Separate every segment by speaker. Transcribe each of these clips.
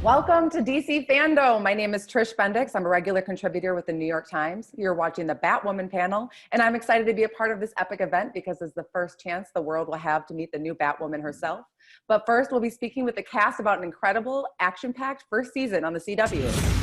Speaker 1: Welcome to DC Fandome. My name is Trish Bendix. I'm a regular contributor with the New York Times. You're watching the Batwoman panel, and I'm excited to be a part of this epic event because it's the first chance the world will have to meet the new Batwoman herself. But first, we'll be speaking with the cast about an incredible, action-packed first season on the CW.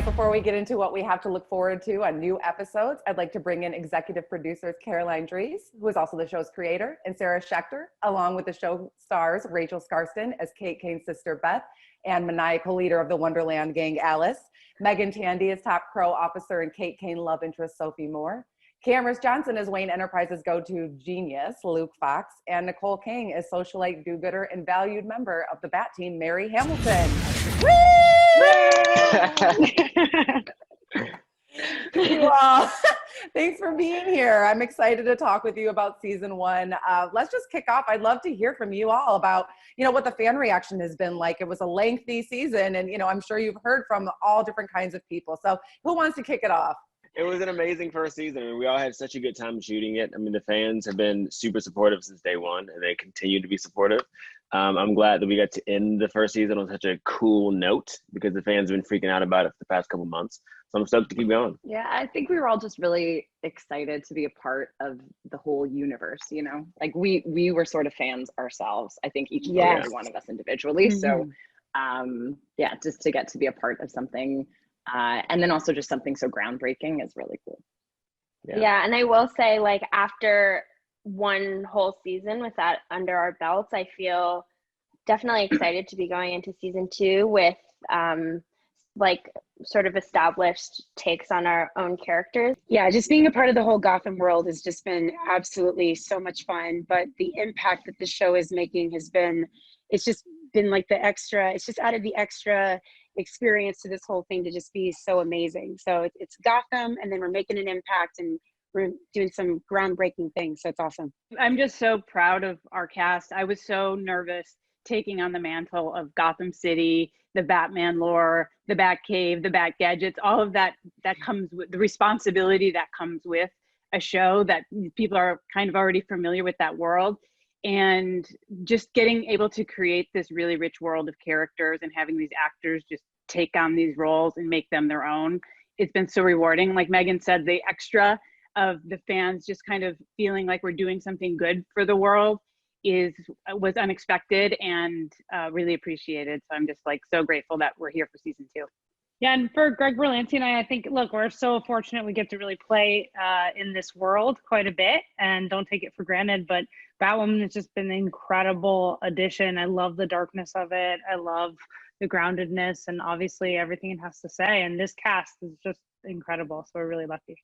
Speaker 1: Before we get into what we have to look forward to on new episodes, I'd like to bring in executive producers Caroline Dries, who is also the show's creator, and Sarah Schechter, along with the show stars Rachel Skarsten as Kate Kane's sister Beth, and maniacal leader of the Wonderland gang Alice. Megan Tandy as Top Crow officer and Kate Kane love interest Sophie Moore. Cameron Johnson as Wayne Enterprises go-to genius Luke Fox, and Nicole King as socialite do-gooder and valued member of the Bat Team Mary Hamilton. Woo! You all, thanks for being here. I'm excited to talk with you about season one. Let's just kick off. I'd love to hear from you all about, what the fan reaction has been like. It was a lengthy season, and I'm sure you've heard from all different kinds of people. So who wants to kick it off?
Speaker 2: It was an amazing first season. I mean, we all had such a good time shooting it. I mean, the fans have been super supportive since day one, and they continue to be supportive. I'm glad that we got to end the first season on such a cool note because the fans have been freaking out about it for the past couple months. So I'm stoked to keep going.
Speaker 3: Yeah, I think we were all just really excited to be a part of the whole universe, Like we were sort of fans ourselves, I think each and every one of us individually. Mm-hmm. So just to get to be a part of something and then also just something so groundbreaking is really cool.
Speaker 4: Yeah, and I will say, like, after one whole season with that under our belts, I feel definitely excited to be going into season two with sort of established takes on our own characters.
Speaker 5: Yeah, just being a part of the whole Gotham world has just been absolutely so much fun. But the impact that the show is making it's just been like it's just added the extra experience to this whole thing to just be so amazing. So it's Gotham, and then we're making an impact and we're doing some groundbreaking things. So it's awesome.
Speaker 6: I'm just so proud of our cast. I was so nervous taking on the mantle of Gotham City, the Batman lore, the Batcave, the Bat gadgets, all of that comes with the responsibility that comes with a show that people are kind of already familiar with that world. And just getting able to create this really rich world of characters and having these actors just take on these roles and make them their own. It's been so rewarding. Like Megan said, the extra of the fans just kind of feeling like we're doing something good for the world was unexpected and really appreciated. So I'm just so grateful that we're here for season two.
Speaker 7: Yeah, and for Greg Berlanti and I think, look, we're so fortunate we get to really play in this world quite a bit and don't take it for granted. But Batwoman has just been an incredible addition. I love the darkness of it. I love the groundedness and obviously everything it has to say. And this cast is just incredible. So we're really lucky.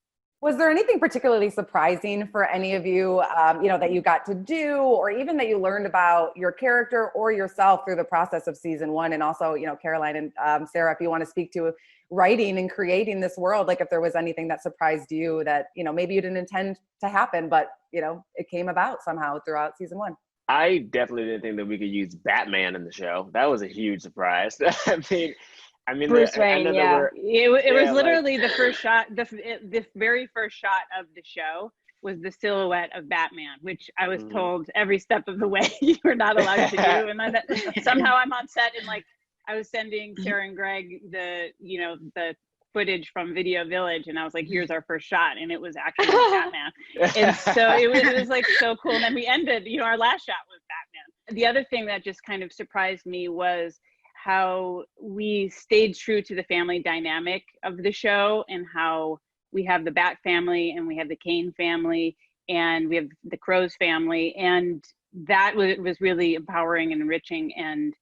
Speaker 1: Was there anything particularly surprising for any of you, that you got to do, or even that you learned about your character or yourself through the process of season one? And also, Caroline and Sarah, if you want to speak to writing and creating this world, like if there was anything that surprised you that, maybe you didn't intend to happen, but, it came about somehow throughout season one.
Speaker 2: I definitely didn't think that we could use Batman in the show. That was a huge surprise. I mean,
Speaker 4: Bruce Wayne,
Speaker 6: it was literally the first shot, the very first shot of the show was the silhouette of Batman, which I was told every step of the way you were not allowed to do. And then somehow I'm on set and I was sending Sarah and Greg the footage from Video Village, and I was like, here's our first shot, and it was actually Batman. And so it was so cool. And then we ended, our last shot was Batman. The other thing that just kind of surprised me was how we stayed true to the family dynamic of the show, and how we have the Bat family and we have the Kane family and we have the Crows family, and that was really empowering and enriching, and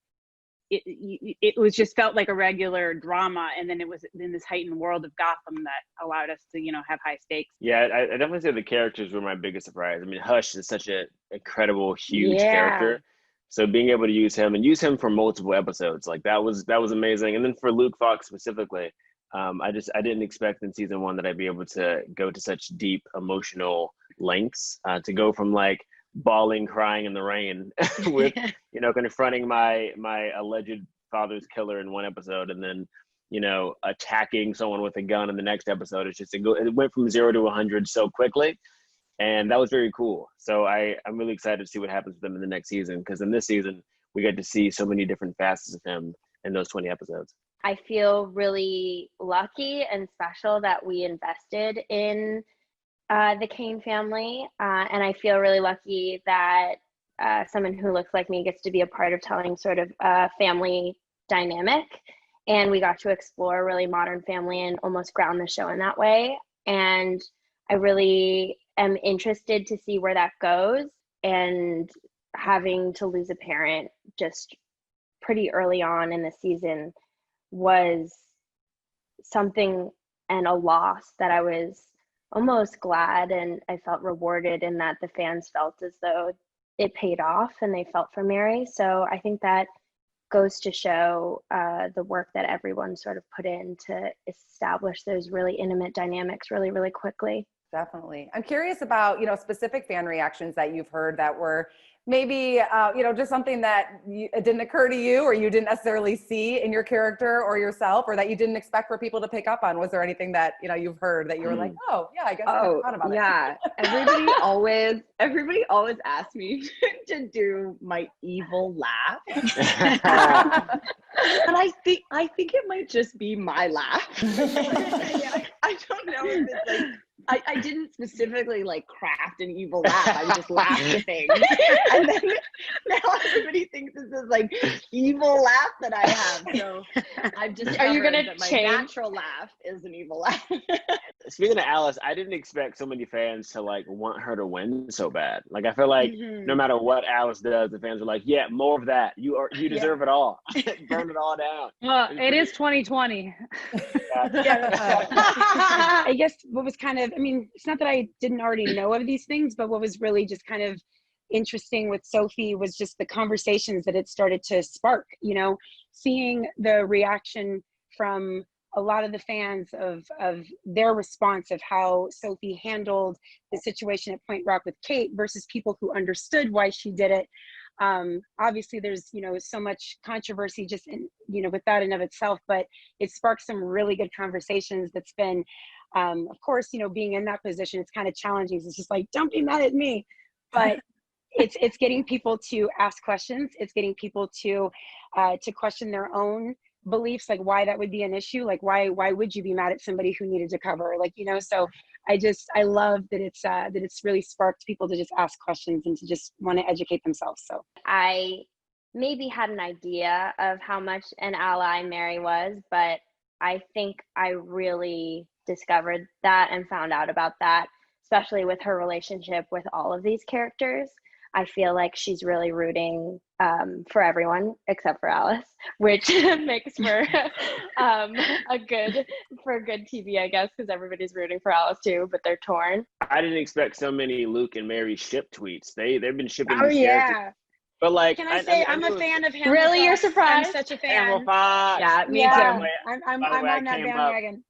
Speaker 6: it was just felt like a regular drama, and then it was in this heightened world of Gotham that allowed us to have high stakes.
Speaker 2: Yeah, I definitely say the characters were my biggest surprise. I mean, Hush is such an incredible, huge character. So being able to use him for multiple episodes, that was amazing. And then for Luke Fox specifically, I didn't expect in season one that I'd be able to go to such deep emotional lengths, to go from bawling, crying in the rain with, you know, confronting my alleged father's killer in one episode, and then, you know, attacking someone with a gun in the next episode. It's just, it went from 0 to 100 so quickly. And that was very cool. So I'm really excited to see what happens with them in the next season, because in this season, we get to see so many different facets of him in those 20 episodes.
Speaker 4: I feel really lucky and special that we invested in the Kane family. And I feel really lucky that someone who looks like me gets to be a part of telling sort of a family dynamic. And we got to explore a really modern family and almost ground the show in that way. And I really am interested to see where that goes. And having to lose a parent just pretty early on in the season was something and a loss that I was almost glad, and I felt rewarded in that the fans felt as though it paid off and they felt for Mary. So I think that goes to show the work that everyone sort of put in to establish those really intimate dynamics really, really quickly.
Speaker 1: Definitely. I'm curious about, you know, specific fan reactions that you've heard that were maybe, you know, just something that it didn't occur to you, or you didn't necessarily see in your character or yourself, or that you didn't expect for people to pick up on. Was there anything that, you know, you've heard that you were like, oh yeah, I guess I never thought about it?
Speaker 3: Yeah. Everybody always asks me to do my evil laugh. And I think it might just be my laugh. I don't know if it's like, I didn't specifically like craft an evil laugh. I would just laugh to things. And then now everybody thinks this is like evil laugh that I have. So I've just
Speaker 4: Are you gonna
Speaker 3: that my
Speaker 4: change?
Speaker 3: natural laugh is an evil laugh.
Speaker 2: Speaking of Alice, I didn't expect so many fans to like want her to win so bad. Like, I feel like no matter what Alice does, the fans are like, yeah, more of that. You deserve it all. Burn it all down.
Speaker 7: Well, it is 2020.
Speaker 5: I guess what was kind of, I mean, it's not that I didn't already know of these things, but what was really just kind of interesting with Sophie was just the conversations that it started to spark, you know, seeing the reaction from a lot of the fans of their response of how Sophie handled the situation at Point Rock with Kate versus people who understood why she did it. Obviously there's, you know, so much controversy just in, you know, with that in of itself, but it sparked some really good conversations that's been, of course, you know, being in that position, it's kind of challenging. It's just like, don't be mad at me, but it's getting people to ask questions. It's getting people to question their own beliefs, like why that would be an issue. Like why would you be mad at somebody who needed to cover? Like, you know, so I love that it's really sparked people to just ask questions and to just want to educate themselves. So
Speaker 4: I maybe had an idea of how much an ally Mary was, but I think I really discovered that and found out about that, especially with her relationship with all of these characters. I feel like she's really rooting for everyone except for Alice, which makes for good TV, I guess, because everybody's rooting for Alice too, but they're torn.
Speaker 2: I didn't expect so many Luke and Mary ship tweets. They've been shipping
Speaker 5: oh
Speaker 2: these
Speaker 5: yeah
Speaker 2: characters. But like,
Speaker 5: can I say I'm a fan of Hamill
Speaker 4: Really?
Speaker 5: Fox.
Speaker 4: You're surprised?
Speaker 5: I'm such a fan.
Speaker 2: Hamill Fox.
Speaker 3: Yeah, me
Speaker 5: Yeah,
Speaker 3: too.
Speaker 5: I'm
Speaker 2: By the way,
Speaker 5: on that bandwagon.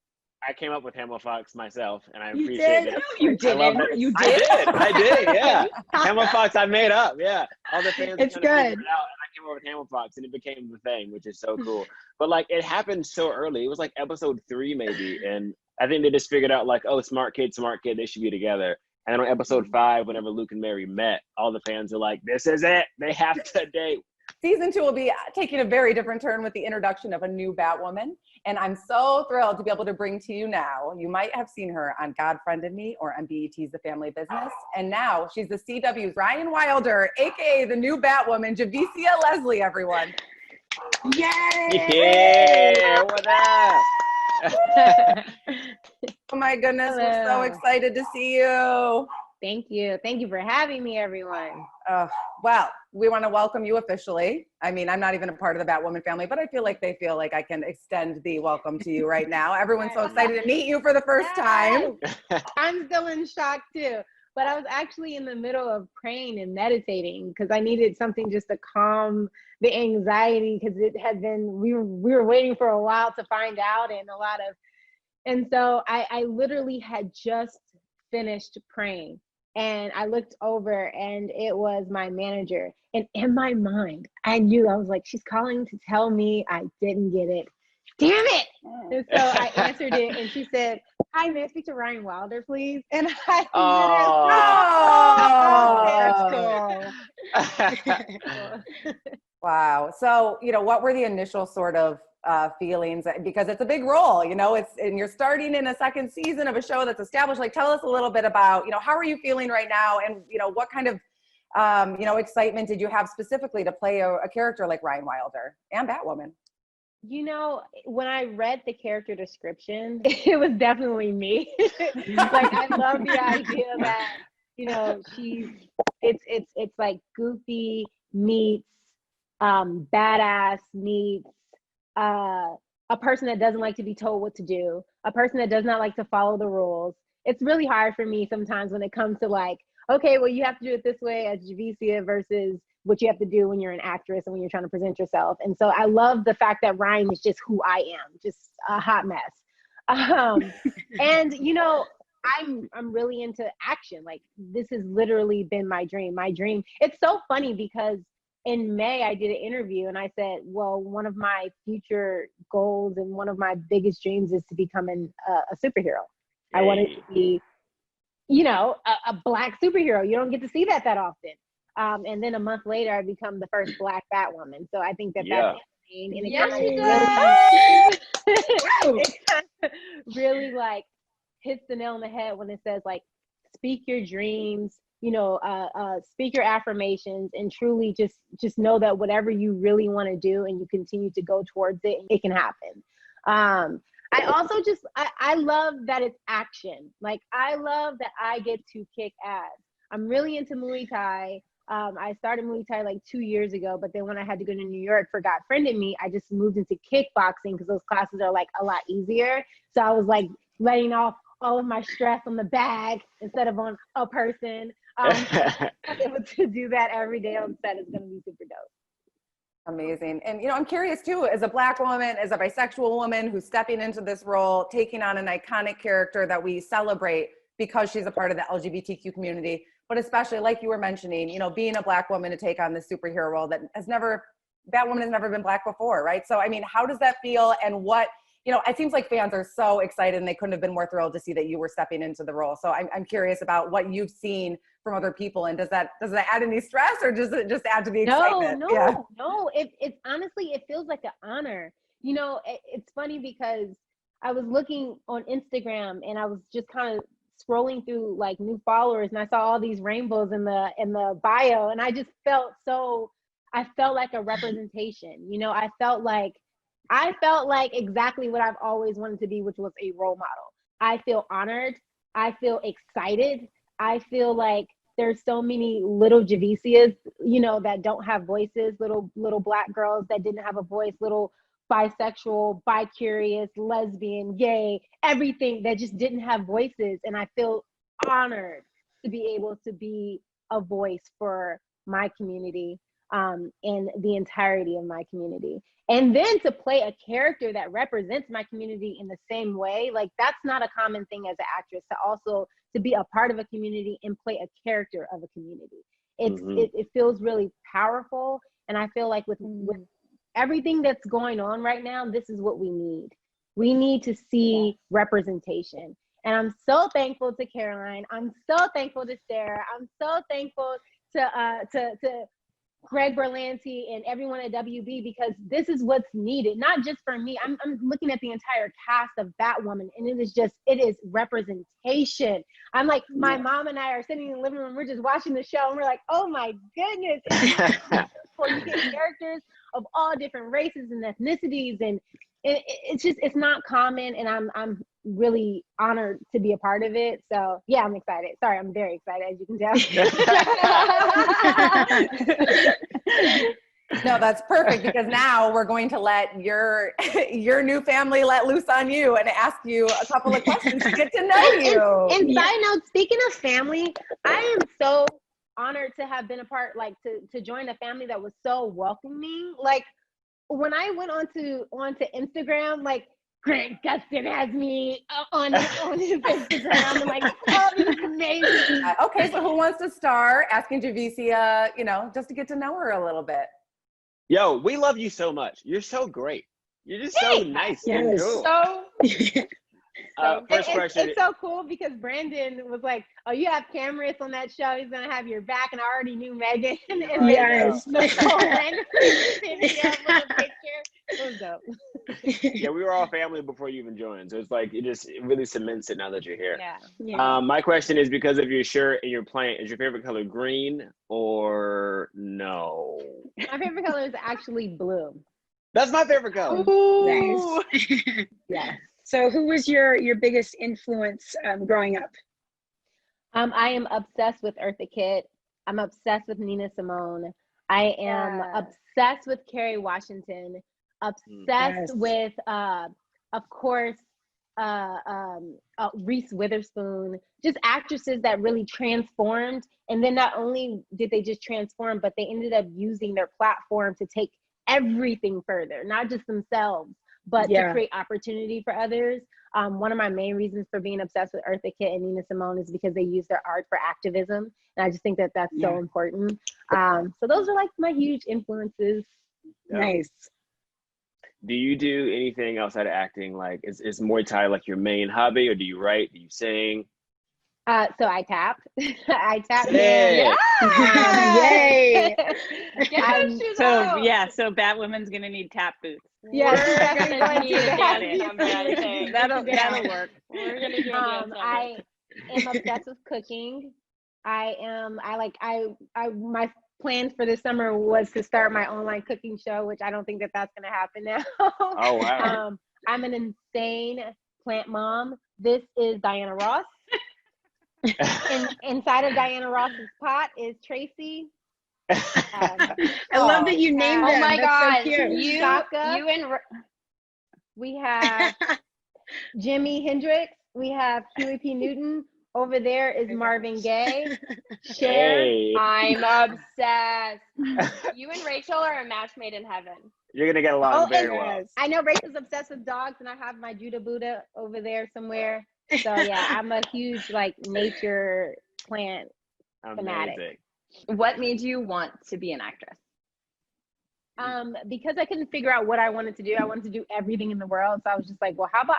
Speaker 2: I came up with Hamill Fox myself, and I
Speaker 5: You
Speaker 2: appreciate
Speaker 5: did?
Speaker 2: it.
Speaker 3: No, you
Speaker 2: I love
Speaker 3: didn't.
Speaker 2: it.
Speaker 3: You did?
Speaker 2: I did, yeah. Hamill Fox, I made up, yeah. All the fans
Speaker 5: It's
Speaker 2: kind of figured
Speaker 5: good.
Speaker 2: it out, and I came up with Hamill Fox, and it became the thing, which is so cool. But like, it happened so early. It was like episode 3 maybe, and I think they just figured out like, oh, smart kid, they should be together. And then on episode 5, whenever Luke and Mary met, all the fans are like, this is it. They have to date.
Speaker 1: Season 2 will be taking a very different turn with the introduction of a new Batwoman. And I'm so thrilled to be able to bring to you now, you might have seen her on God Friended Me or on BET's The Family Business. And now she's the CW's Ryan Wilder, AKA the new Batwoman, Javicia Leslie, everyone.
Speaker 5: Yay!
Speaker 2: Yeah, what up?
Speaker 1: Oh my goodness, we're so
Speaker 8: Hello.
Speaker 1: excited to see you.
Speaker 8: Thank you. Thank you for having me, everyone.
Speaker 1: Well, we want to welcome you officially. I mean, I'm not even a part of the Batwoman family, but I feel like they feel like I can extend the welcome to you right now. Everyone's so excited to meet you for the first time.
Speaker 8: I'm still in shock too, but I was actually in the middle of praying and meditating because I needed something just to calm the anxiety because it had been, we were waiting for a while to find out and so I literally had just finished praying. and I looked over and it was my manager. And in my mind, I knew, I was like, she's calling to tell me I didn't get it. Damn it. And so I answered it and she said, hi, may I speak to Ryan Wilder, please? And I literally,
Speaker 1: Oh, wow. So, what were the initial sort of feelings? Because it's a big role, and you're starting in a second season of a show that's established. Like, tell us a little bit about, how are you feeling right now? And, what kind of, excitement did you have specifically to play a character like Ryan Wilder and Batwoman?
Speaker 8: when I read the character description, it was definitely me. Like, I love the idea that, it's like goofy meets badass meets a person that doesn't like to be told what to do, a person that does not like to follow the rules. It's really hard for me sometimes when it comes to like, okay, well, you have to do it this way as Javicia versus what you have to do when you're an actress and when you're trying to present yourself. And so I love the fact that Ryan is just who I am, just a hot mess. And I'm really into action. Like, this has literally been my dream. It's so funny because in May I did an interview and I said, well, one of my future goals and one of my biggest dreams is to become a superhero. I wanted to be, a Black superhero. You don't get to see that often. And then a month later, I become the first Black Batwoman. So I think that's insane. And it kind of really like hits the nail on the head when it says like, speak your dreams, speak your affirmations, and truly just know that whatever you really want to do and you continue to go towards it, it can happen. I also I love that it's action. Like, I love that I get to kick ass. I'm really into Muay Thai. I started Muay Thai like 2 years ago, but then when I had to go to New York for God Friended Me, I just moved into kickboxing because those classes are like a lot easier. So I was like letting off all of my stress on the bag instead of on a person. Able to do that every day on set is going to be super dope.
Speaker 1: Amazing. And, I'm curious too, as a Black woman, as a bisexual woman who's stepping into this role, taking on an iconic character that we celebrate because she's a part of the LGBTQ community, but especially like you were mentioning, being a Black woman to take on this superhero role that Batwoman has never been Black before, right? So, I mean, how does that feel, and what, it seems like fans are so excited and they couldn't have been more thrilled to see that you were stepping into the role. So I'm curious about what you've seen from other people, and does that add any stress, or does it just add to the excitement?
Speaker 8: No. It's honestly, it feels like an honor. It's funny because I was looking on Instagram and I was just kind of scrolling through like new followers, and I saw all these rainbows in the bio, and I just felt like a representation. I felt like exactly what I've always wanted to be, which was a role model. I feel honored. I feel excited. I feel like there's so many little Javicias, that don't have voices, little Black girls that didn't have a voice, little bisexual, bi-curious, lesbian, gay, everything that just didn't have voices. And I feel honored to be able to be a voice for my community, and the entirety of my community. And then to play a character that represents my community in the same way, like, that's not a common thing as an actress, to be a part of a community and play a character of a community. It feels really powerful. And I feel like with everything that's going on right now, this is what we need. We need to see representation. And I'm so thankful to Caroline. I'm so thankful to Sarah. I'm so thankful to Greg Berlanti and everyone at WB, because this is what's needed, not just for me. I'm looking at the entire cast of Batwoman, and it is representation. I'm like, my mom and I are sitting in the living room, we're just watching the show, and we're like, oh my goodness. You get characters of all different races and ethnicities, and it's not common, and I'm really honored to be a part of it. So yeah, I'm excited. Sorry, I'm very excited, as you can tell.
Speaker 1: No, that's perfect, because now we're going to let your new family let loose on you and ask you a couple of questions to get to know you.
Speaker 8: And side note, speaking of family, I am so honored to have been a part, like to join a family that was so welcoming. Like, when I went onto Instagram, like, Grant Gustin has me on his Instagram. I'm like, oh, this is amazing.
Speaker 1: Okay, so who wants to start asking Javicia, just to get to know her a little bit?
Speaker 2: Yo, we love you so much. You're so great. You're just so nice and cool. First question.
Speaker 8: It's so cool because Brandon was like, "Oh, you have cameras on that show. He's gonna have your back," and I already knew Megan. And
Speaker 5: Yes.
Speaker 8: Nicole randomly sent me up with a picture. It was dope.
Speaker 2: Yeah, we were all family before you even joined, so it's like it really cements it now that you're here.
Speaker 8: Yeah.
Speaker 2: My question is, because of your shirt and your plant, is your favorite color green or no?
Speaker 8: My favorite color is actually blue.
Speaker 2: That's my favorite color.
Speaker 5: Nice.
Speaker 8: Yeah.
Speaker 5: So who was your biggest influence growing up?
Speaker 8: I am obsessed with Eartha Kitt. I'm obsessed with Nina Simone. I am obsessed with Kerry Washington. Obsessed with, of course, Reese Witherspoon. Just actresses that really transformed. And then not only did they just transform, but they ended up using their platform to take everything further, not just themselves, but to create opportunity for others. One of my main reasons for being obsessed with Eartha Kitt and Nina Simone is because they use their art for activism. And I just think that that's so important. So those are like my huge influences.
Speaker 5: Nice.
Speaker 2: Do you do anything outside of acting? Like, is Muay Thai like your main hobby, or do you write? Do you sing?
Speaker 8: So I tap. I tap.
Speaker 2: Yeah.
Speaker 5: Yay.
Speaker 6: So Batwoman's gonna need tap boots.
Speaker 8: Yes,
Speaker 6: that'll work.
Speaker 4: We're gonna do
Speaker 8: I am obsessed with cooking. My plan for this summer was to start my online cooking show, which I don't think that's gonna happen now.
Speaker 2: Oh wow.
Speaker 8: I'm an insane plant mom. This is Diana Ross. Inside of Diana Ross's pot is Tracy.
Speaker 5: I love that you named them.
Speaker 4: Oh my
Speaker 5: God,
Speaker 4: so you and
Speaker 8: we have Jimi Hendrix. We have Huey P. Newton. Over there is Marvin Gaye. Cher.
Speaker 2: Hey.
Speaker 4: I'm obsessed. You and Rachel are a match made in heaven.
Speaker 2: You're gonna get along very well.
Speaker 8: I know Rachel's obsessed with dogs, and I have my Judah Buddha over there somewhere. So yeah, I'm a huge nature plant fanatic.
Speaker 3: What made you want to be an actress?
Speaker 8: Because I couldn't figure out what I wanted to do. I wanted to do everything in the world. So I was just like, well, how about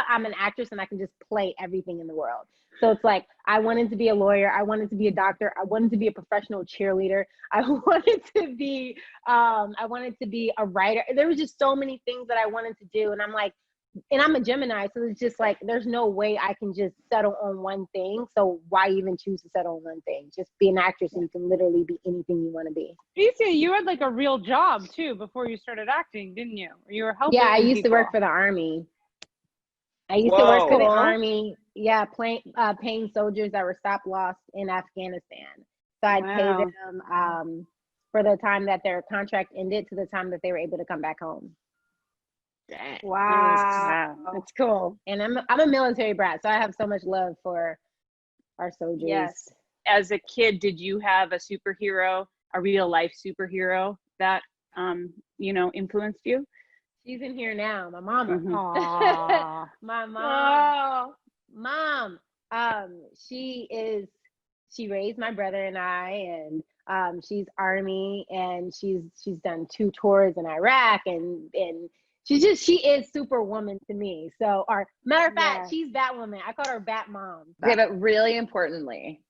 Speaker 8: I'm an actress and I can just play everything in the world. So it's like, I wanted to be a lawyer. I wanted to be a doctor. I wanted to be a professional cheerleader. I wanted to be a writer. There was just so many things that I wanted to do. And I'm like, and I'm a Gemini, so it's just like there's no way I can just settle on one thing. So why even choose to settle on one thing? Just be an actress and you can literally be anything you want to be.
Speaker 7: You had like a real job too before you started acting, didn't you? You were helping.
Speaker 8: Yeah, I used to work for the Army. I used to work for the Army. Yeah, paying soldiers that were stop lost in Afghanistan. So I'd pay them for the time that their contract ended to the time that they were able to come back home.
Speaker 5: Wow. That's cool.
Speaker 8: And I'm a military brat, so I have so much love for our soldiers.
Speaker 6: Yes. As a kid, did you have a superhero, a real life superhero that influenced you?
Speaker 8: She's in here now. My mama.
Speaker 5: Aww.
Speaker 8: My mom. Mom. She raised my brother and I, and she's Army, and she's done 2 tours in Iraq, and she is Superwoman to me. So, matter of fact, she's Batwoman. I call her Bat Mom.
Speaker 3: Okay, but really importantly,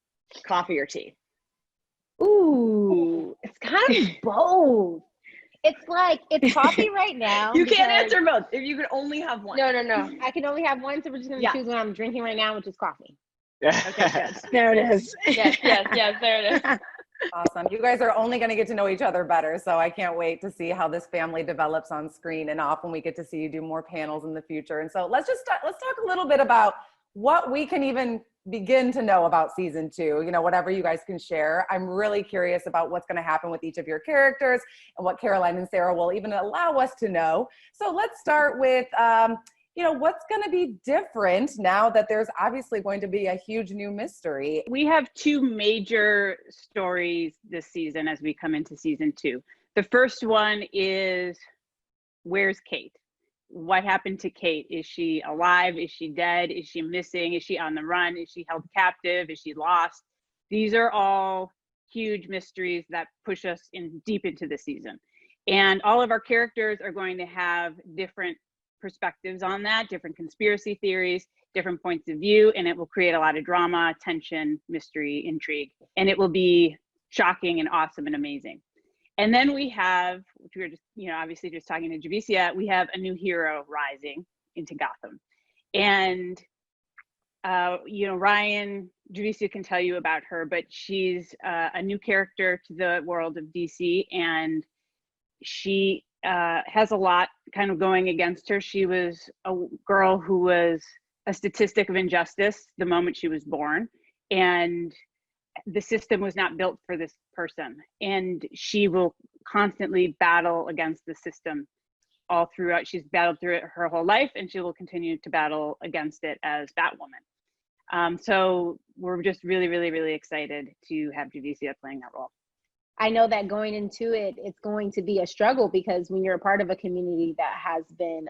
Speaker 3: coffee or tea?
Speaker 8: Ooh, it's kind of both. It's coffee right now.
Speaker 3: You can't answer both. If you could only have one.
Speaker 4: No.
Speaker 8: I can only have one, so we're just gonna choose what I'm drinking right now, which is coffee.
Speaker 3: Okay, good.
Speaker 5: There it is.
Speaker 4: Yes, there it is.
Speaker 1: Awesome. You guys are only going to get to know each other better. So I can't wait to see how this family develops on screen and off when we get to see you do more panels in the future. And so let's talk a little bit about what we can even begin to know about season 2, whatever you guys can share. I'm really curious about what's going to happen with each of your characters and what Caroline and Sarah will even allow us to know. So let's start with, what's going to be different now that there's obviously going to be a huge new mystery.
Speaker 6: We have 2 major stories this season as we come into season 2. The first one is, where's Kate? what happened to Kate? Is she alive? Is she dead? Is she missing? Is she on the run? Is she held captive? Is she lost? These are all huge mysteries that push us in deep into the season. And all of our characters are going to have different perspectives on that, different conspiracy theories, different points of view, and it will create a lot of drama, tension, mystery, intrigue, and it will be shocking and awesome and amazing. And then we have, which we were just, obviously just talking to Javicia, we have a new hero rising into Gotham. And, Ryan, Javicia can tell you about her, but she's a new character to the world of DC, and she has a lot kind of going against her. She was a girl who was a statistic of injustice the moment she was born, and the system was not built for this person, and she will constantly battle against the system all throughout. She's battled through it her whole life, and she will continue to battle against it as Batwoman. So we're just really, really, really excited to have Javicia playing that role.
Speaker 8: I know that going into it, it's going to be a struggle, because when you're a part of a community that has been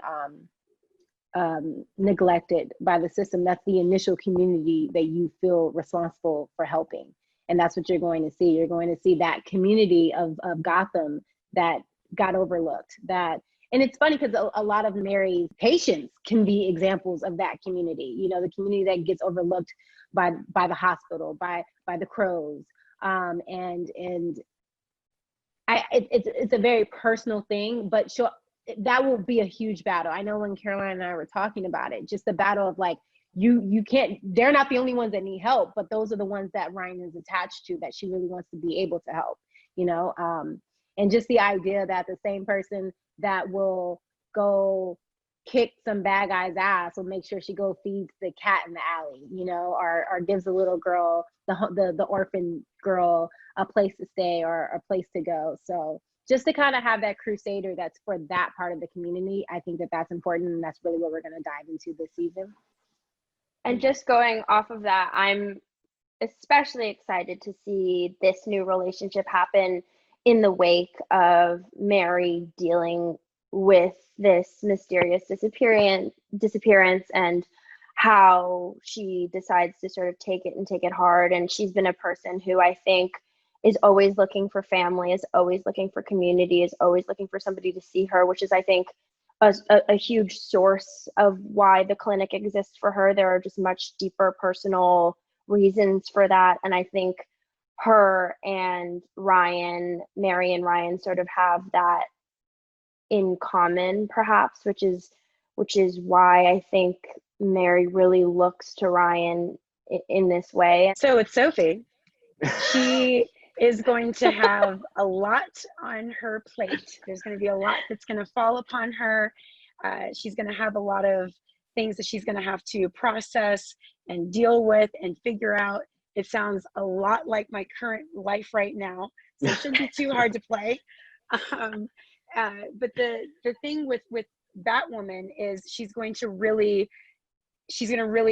Speaker 8: neglected by the system, that's the initial community that you feel responsible for helping. And that's what you're going to see. You're going to see that community of Gotham that got overlooked. And it's funny because a lot of Mary's patients can be examples of that community. The community that gets overlooked by the hospital, by the crows, it's a very personal thing, but that will be a huge battle. I know when Caroline and I were talking about it, just the battle of like, you can't, they're not the only ones that need help, but those are the ones that Ryan is attached to, that she really wants to be able to help, and just the idea that the same person that will go kick some bad guy's ass will make sure she go feeds the cat in the alley, or gives the little girl, the orphan girl, a place to stay or a place to go. So just to kind of have that crusader that's for that part of the community, I think that's important, and that's really what we're going to dive into this season.
Speaker 4: And just going off of that, I'm especially excited to see this new relationship happen in the wake of Mary dealing with this mysterious disappearance and how she decides to sort of take it hard. And she's been a person who I think is always looking for family, is always looking for community, is always looking for somebody to see her, which is, I think, a huge source of why the clinic exists for her. There are just much deeper personal reasons for that. And I think her and Ryan, Mary and Ryan, sort of have that in common, perhaps, which is why I think Mary really looks to Ryan in this way.
Speaker 5: So it's Sophie. She is going to have a lot on her plate. There's going to be a lot that's going to fall upon her. She's going to have a lot of things that she's going to have to process and deal with and figure out. It sounds a lot like my current life right now, so it shouldn't be too hard to play. But the thing with Batwoman is she's going to really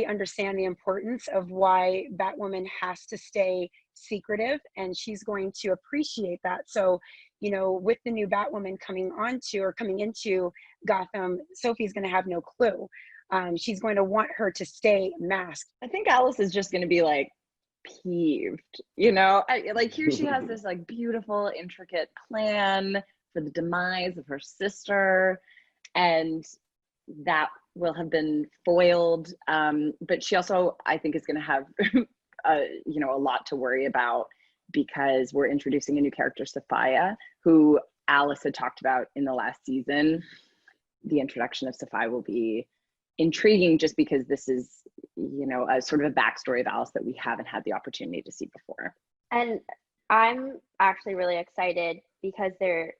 Speaker 5: understand the importance of why Batwoman has to stay secretive, and she's going to appreciate that. So, with the new Batwoman coming into Gotham, Sophie's going to have no clue. She's going to want her to stay masked.
Speaker 3: I think Alice is just going to be like peeved, here she has this like beautiful, intricate plan for the demise of her sister, and that will have been foiled. But she also, I think, is going to have a lot to worry about, because we're introducing a new character, Sophia, who Alice had talked about in the last season. The introduction of Sophia will be intriguing, just because this is, a sort of a backstory of Alice that we haven't had the opportunity to see before.
Speaker 4: And I'm actually really excited because there,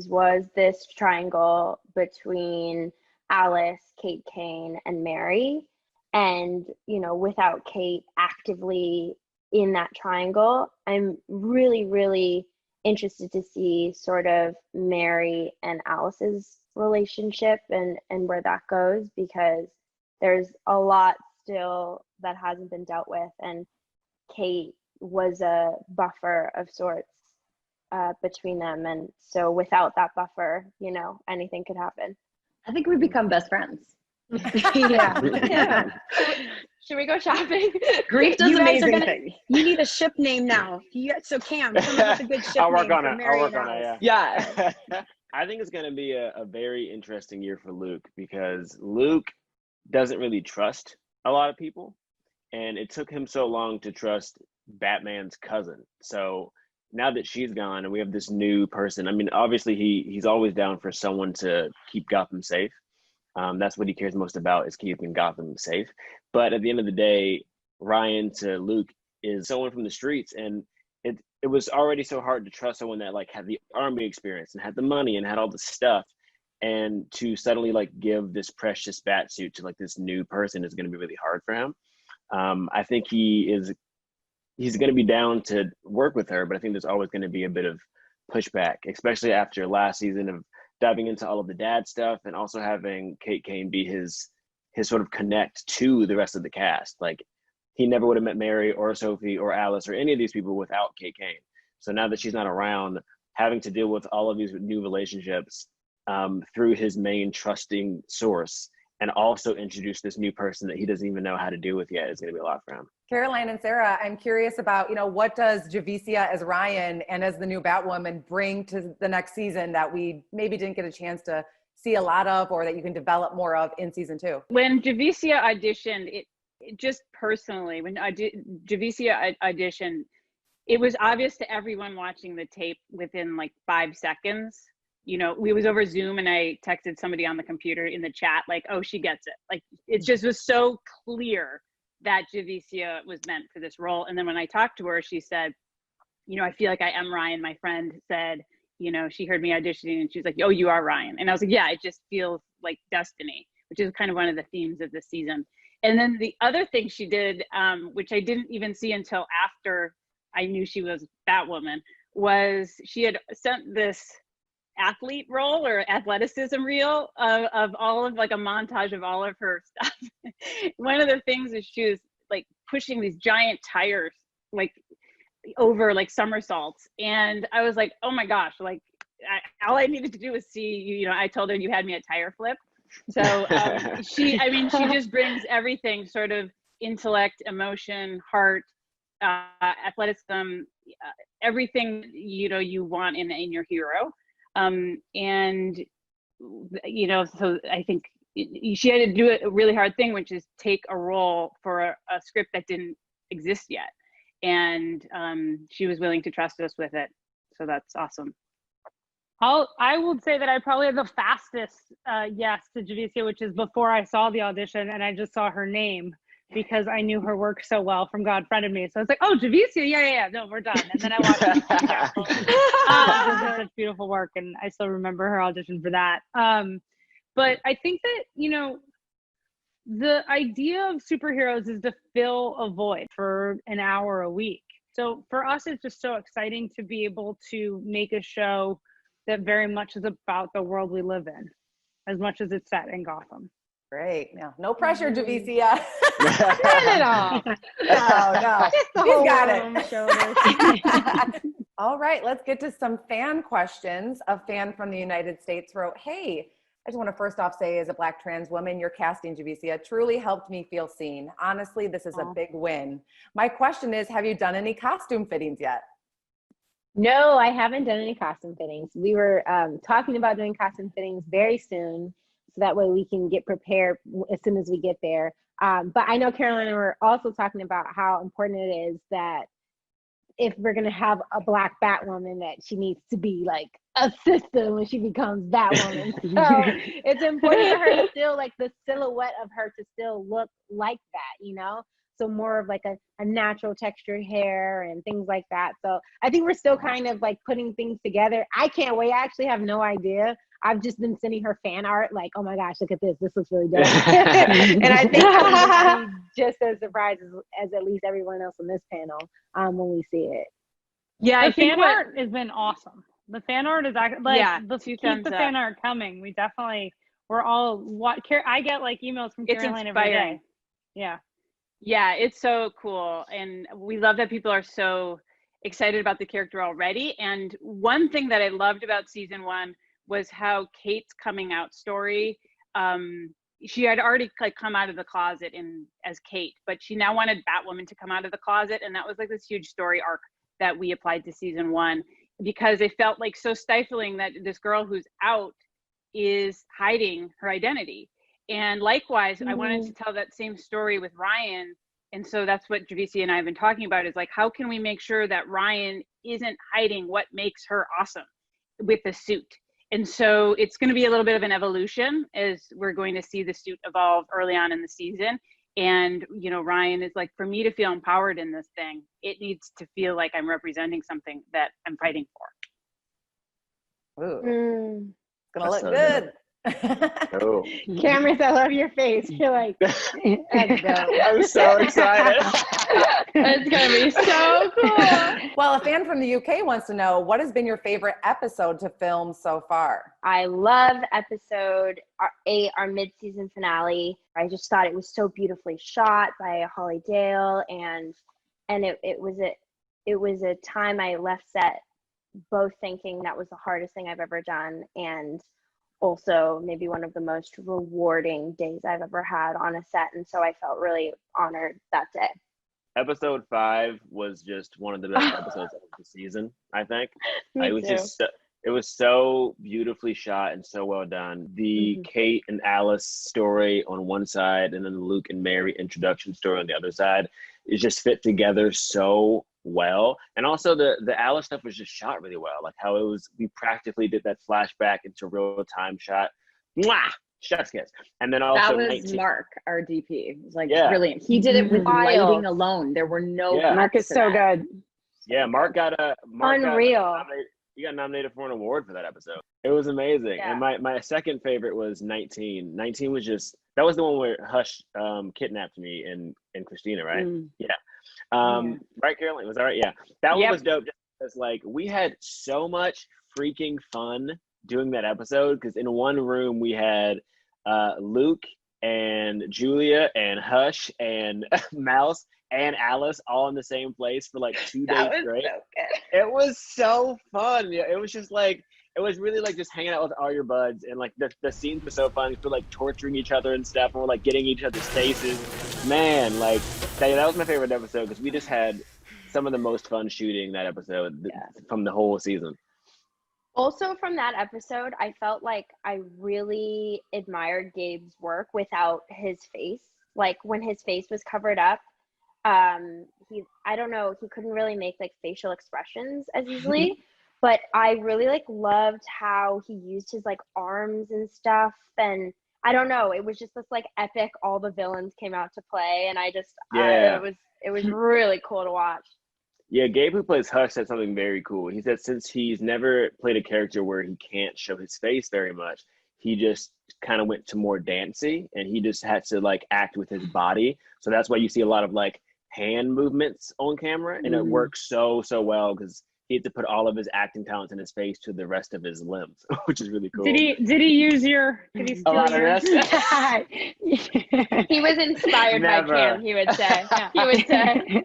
Speaker 4: was this triangle between Alice, Kate Kane, and Mary. And, without Kate actively in that triangle, I'm really, really interested to see sort of Mary and Alice's relationship and where that goes, because there's a lot still that hasn't been dealt with. And Kate was a buffer of sorts between them. And so without that buffer, you know, anything could happen.
Speaker 3: I think we become best friends.
Speaker 5: Yeah.
Speaker 4: Should we go shopping?
Speaker 3: Grief does
Speaker 5: You guys are
Speaker 3: amazing
Speaker 5: gonna,
Speaker 3: things.
Speaker 5: you need a ship name now. So Cam, come up with a good ship
Speaker 2: I'll work
Speaker 5: name
Speaker 2: on
Speaker 5: for
Speaker 2: it.
Speaker 5: Mary
Speaker 2: I'll work
Speaker 5: and
Speaker 2: on it.
Speaker 5: Alice.
Speaker 2: Yeah. I think it's going to be a very interesting year for Luke because Luke doesn't really trust a lot of people, and it took him so long to trust Batman's cousin. So now that she's gone and we have this new person, I mean, obviously he's always down for someone to keep Gotham safe. That's what he cares most about, is keeping Gotham safe. But at the end of the day, Ryan to Luke is someone from the streets, and it was already so hard to trust someone that like had the army experience and had the money and had all the stuff, and to suddenly like give this precious bat suit to like this new person is going to be really hard for him. I think he's going to be down to work with her, but I think there's always going to be a bit of pushback, especially after last season of diving into all of the dad stuff and also having Kate Kane be his sort of connect to the rest of the cast. Like, he never would have met Mary or Sophie or Alice or any of these people without Kate Kane. So now that she's not around, having to deal with all of these new relationships through his main trusting source, and also introduce this new person that he doesn't even know how to deal with yet, is going to be a lot for him.
Speaker 1: Caroline and Sarah, I'm curious about, you know, what does Javicia as Ryan and as the new Batwoman bring to the next season that we maybe didn't get a chance to see a lot of, or that you can develop more of in season 2?
Speaker 6: When Javicia auditioned, it just personally, when Javicia auditioned, it was obvious to everyone watching the tape within like 5 seconds. You know, we was over Zoom and I texted somebody on the computer in the chat, like, oh, she gets it. Like, it just was so clear that Javicia was meant for this role. And then when I talked to her, she said, you know, I feel like I am Ryan. My friend said, you know, she heard me auditioning and she's like, oh, you are Ryan. And I was like, yeah, it just feels like destiny, which is kind of one of the themes of this season. And then the other thing she did, which I didn't even see until after I knew she was Batwoman, was she had sent this athlete role or athleticism reel of all of like a montage of all of her stuff. One of the things is she was like pushing these giant tires like over like somersaults, and I was like, oh my gosh, like all I needed to do was see you, you know, I told her you had me at tire flip. So she just brings everything, sort of intellect, emotion, heart, athleticism, everything, you know, you want in your hero. And you know, so I think she had to do a really hard thing, which is take a role for a script that didn't exist yet, and she was willing to trust us with it, so that's awesome.
Speaker 7: I would say that I probably had the fastest yes to Javicia, which is before I saw the audition and I just saw her name, because I knew her work so well from God Friended Me. So I was like, oh, Javicia, yeah, no, we're done. And then I watched it. Such beautiful work, and I still remember her audition for that. But I think that, you know, the idea of superheroes is to fill a void for an hour a week. So for us, it's just so exciting to be able to make a show that very much is about the world we live in, as much as it's set in Gotham.
Speaker 1: Great. No pressure, Javicia.
Speaker 8: Not at all.
Speaker 1: No. He's got
Speaker 8: it.
Speaker 1: All right, let's get to some fan questions. A fan from the United States wrote, hey, I just want to first off say, as a Black trans woman, your casting, Javicia, truly helped me feel seen. Honestly, this is a big win. My question is, have you done any costume fittings yet?
Speaker 8: No, I haven't done any costume fittings. We were talking about doing costume fittings very soon, so that way we can get prepared as soon as we get there. But I know Caroline and we're also talking about how important it is that if we're going to have a Black Batwoman, that she needs to be like a sister when she becomes Batwoman. So it's important for her to still, like, the silhouette of her to still look like that, you know? So more of like a natural textured hair and things like that. So I think we're still kind of like putting things together. I can't wait. I actually have no idea. I've just been sending her fan art, like, oh my gosh, look at this. This looks really dope. And I think she'll be just as surprised as at least everyone else on this panel when we see it.
Speaker 7: Yeah, the fan art has been awesome. The fan art is actually like,
Speaker 6: yeah,
Speaker 7: keep the fan art coming. We're all I get like emails from Caroline every day. Yeah,
Speaker 6: it's so cool, and we love that people are so excited about the character already. And one thing that I loved about season 1 was how Kate's coming out story, she had already like come out of the closet as Kate, but she now wanted Batwoman to come out of the closet. And that was like this huge story arc that we applied to season 1, because it felt like so stifling that this girl who's out is hiding her identity. And likewise, I wanted to tell that same story with Ryan. And so that's what Javisi and I have been talking about, is like, how can we make sure that Ryan isn't hiding what makes her awesome with the suit? And so it's going to be a little bit of an evolution, as we're going to see the suit evolve early on in the season. And, you know, Ryan is like, for me to feel empowered in this thing, it needs to feel like I'm representing something that I'm fighting for.
Speaker 1: Ooh. It's gonna look
Speaker 2: so
Speaker 1: good.
Speaker 2: Oh.
Speaker 8: Cameron, I love your face. You're like, let's go.
Speaker 2: I'm so excited.
Speaker 4: It's gonna be so cool.
Speaker 1: Well, a fan from the UK wants to know, what has been your favorite episode to film so far?
Speaker 4: I love episode 8, our mid-season finale. I just thought it was so beautifully shot by Holly Dale, and it was a time I left set both thinking that was the hardest thing I've ever done, and also maybe one of the most rewarding days I've ever had on a set. And so I felt really honored that day.
Speaker 2: Episode 5 was just one of the best episodes of the season, I think.
Speaker 4: Me
Speaker 2: It was
Speaker 4: too.
Speaker 2: just, it was so beautifully shot and so well done. The Kate and Alice story on one side, and then the Luke and Mary introduction story on the other side, it just fit together so well. And also the Alice stuff was just shot really well, like how it was, we practically did that flashback into real time shot. Mwah! Chef's kiss. And then also
Speaker 3: That was
Speaker 2: 19
Speaker 3: Mark, our DP. It was like
Speaker 2: Yeah.
Speaker 3: brilliant. He did it with
Speaker 4: Wild.
Speaker 3: lighting alone. There were no
Speaker 2: Yeah.
Speaker 5: Mark is
Speaker 3: cuts to
Speaker 5: so
Speaker 3: that.
Speaker 5: good.
Speaker 2: Yeah, Mark got
Speaker 4: Unreal.
Speaker 2: he got nominated for an award for that episode. It was amazing.
Speaker 4: Yeah.
Speaker 2: And my second favorite was 19. 19 was just, that was the one where Hush kidnapped me and Christina, right? Yeah. Right, Caroline? Was that right? Yeah. That one was dope, just because like we had so much freaking fun doing that episode, because in one room we had Luke and Julia and Hush and Mouse and Alice all in the same place for like 2 days straight.
Speaker 3: So good.
Speaker 2: It was so fun. Yeah, it was just like, it was really like just hanging out with all your buds, and like the scenes were so fun. We're like torturing each other and stuff, and we're like getting each other's faces. Man, like that was my favorite episode, because we just had some of the most fun shooting that episode from the whole season.
Speaker 4: Also from that episode, I felt like I really admired Gabe's work without his face. Like when his face was covered up, I don't know, he couldn't really make like facial expressions as easily. But I really like loved how he used his like arms and stuff, and I don't know, it was just this like epic, all the villains came out to play, and I just it was really cool to watch.
Speaker 2: Yeah, Gabe, who plays Hush, said something very cool. He said since he's never played a character where he can't show his face very much, he just kind of went to more dancey, and he just had to like act with his body. So that's why you see a lot of like hand movements on camera, and it works so well, because he had to put all of his acting talents in his face to the rest of his limbs, which is really cool.
Speaker 7: Did he use your? Did he steal your?
Speaker 4: He was inspired by Cam, he would say. He would say.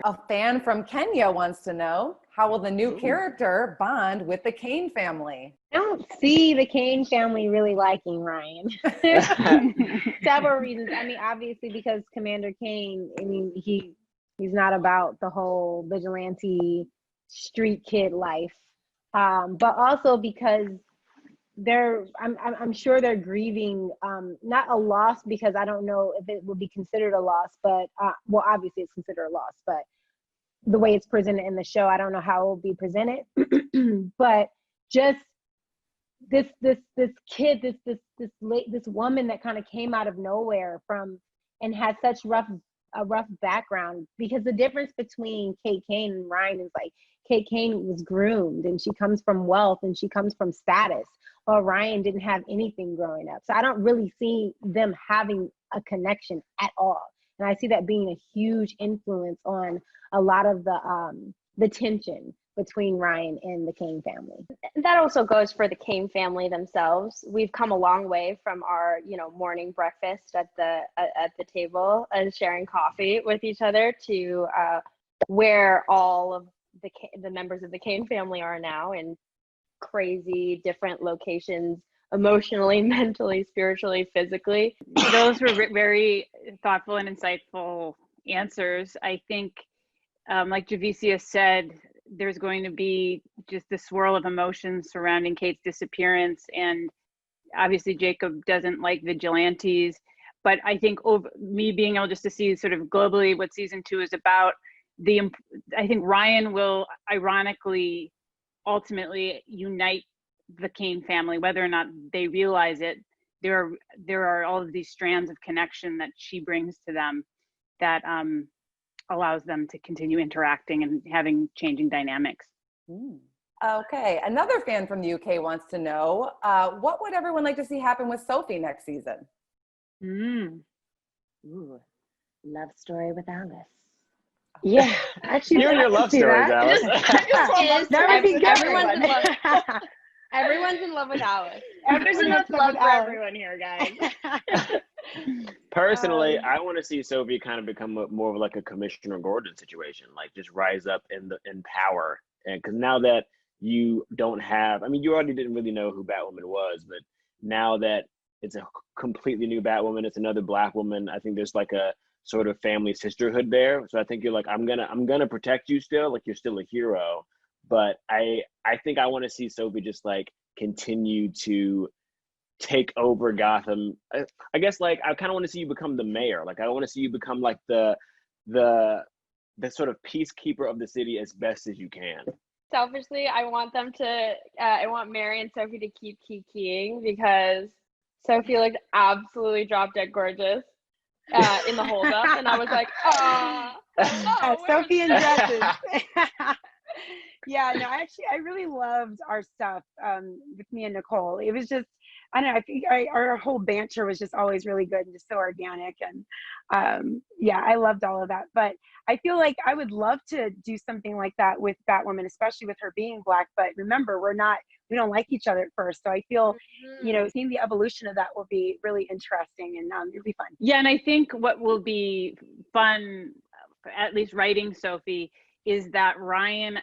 Speaker 1: A fan from Kenya wants to know, how will the new character bond with the Kane family?
Speaker 8: I don't see the Kane family really liking Ryan. Several reasons. I mean, obviously because Commander Kane, I mean, he's not about the whole vigilante street kid life, but also because I'm sure they're grieving, not a loss, because I don't know if it would be considered a loss, but well, obviously it's considered a loss, but the way it's presented in the show, I don't know how it will be presented. But just this kid, this woman that kind of came out of nowhere and had such a rough background, because the difference between Kate Kane and Ryan is like Kate Kane was groomed and she comes from wealth and she comes from status, while Ryan didn't have anything growing up. So I don't really see them having a connection at all. And I see that being a huge influence on a lot of the tension between Ryan and the Kane family.
Speaker 4: That also goes for the Kane family themselves. We've come a long way from our, morning breakfast at the table and sharing coffee with each other to where all of the members of the Kane family are now, in crazy different locations, emotionally, mentally, spiritually, physically.
Speaker 6: Those were very thoughtful and insightful answers. I think, like Javicia said, there's going to be just the swirl of emotions surrounding Kate's disappearance, and obviously Jacob doesn't like vigilantes. But I think me being able just to see sort of globally what season 2 is about, I think Ryan will ironically ultimately unite the Kane family, whether or not they realize it. There are all of these strands of connection that she brings to them that allows them to continue interacting and having changing dynamics.
Speaker 1: Okay, another fan from the UK wants to know, what would everyone like to see happen with Sophie next season?
Speaker 3: Ooh, love story with Alice.
Speaker 5: Yeah, actually,
Speaker 2: You and your love stories, Alice.
Speaker 5: That would be good.
Speaker 4: Everyone's in love. Everyone's in love with Alice.
Speaker 5: There's enough
Speaker 4: love for everyone here, guys.
Speaker 2: Personally, I want to see Sophie kind of become more of like a Commissioner Gordon situation, like just rise up in power. And because now that you don't have, I mean, you already didn't really know who Batwoman was, but now that it's a completely new Batwoman, it's another Black woman, I think there's like a sort of family sisterhood there. So I think you're like, I'm gonna protect you still, like you're still a hero. But I think I want to see Sophie just like continue to take over Gotham. I guess like I kind of want to see you become the mayor. Like I want to see you become like the sort of peacekeeper of the city as best as you can.
Speaker 4: Selfishly, I want them to. I want Mary and Sophie to keep kikiing because Sophie looked absolutely drop dead gorgeous in the holdup, and I was like,
Speaker 5: Sophie and dresses. Yeah, no, actually, I really loved our stuff with me and Nicole. It was just, I don't know, I think our whole banter was just always really good and just so organic. And yeah, I loved all of that. But I feel like I would love to do something like that with Batwoman, especially with her being Black. But remember, we don't like each other at first. So I feel, seeing the evolution of that will be really interesting and it'll be fun.
Speaker 6: Yeah, and I think what will be fun, at least writing Sophie, is that Ryan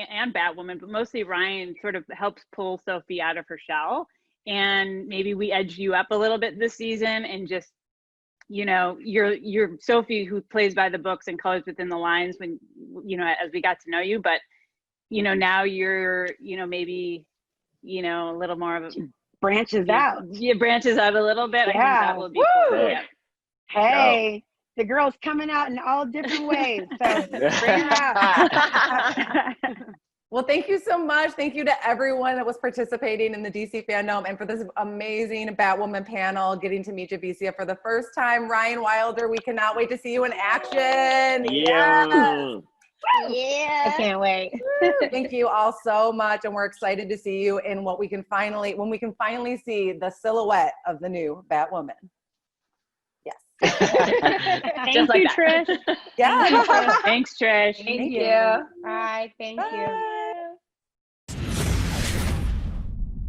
Speaker 6: and Batwoman, but mostly Ryan, sort of helps pull Sophie out of her shell. And maybe we edge you up a little bit this season and just, you're Sophie who plays by the books and colors within the lines when, as we got to know you, but, now you're, maybe, a little more of a
Speaker 5: branches out.
Speaker 6: Yeah, branches out a little bit.
Speaker 5: Yeah.
Speaker 6: I think that will be cool. Yeah.
Speaker 5: Hey. The girl's coming out in all different ways. So bring her out.
Speaker 1: Well, thank you so much. Thank you to everyone that was participating in the DC Fandome and for this amazing Batwoman panel, getting to meet Javicia for the first time. Ryan Wilder, we cannot wait to see you in action.
Speaker 2: Yeah.
Speaker 4: Yeah.
Speaker 8: I can't wait.
Speaker 1: Thank you all so much. And we're excited to see you in when we can finally see the silhouette of the new Batwoman.
Speaker 7: Thank
Speaker 4: Just like
Speaker 7: you,
Speaker 4: that.
Speaker 7: Trish.
Speaker 1: Yeah.
Speaker 6: Thanks, Trish.
Speaker 4: Thank you.
Speaker 8: Bye. Thank you.
Speaker 1: Bye.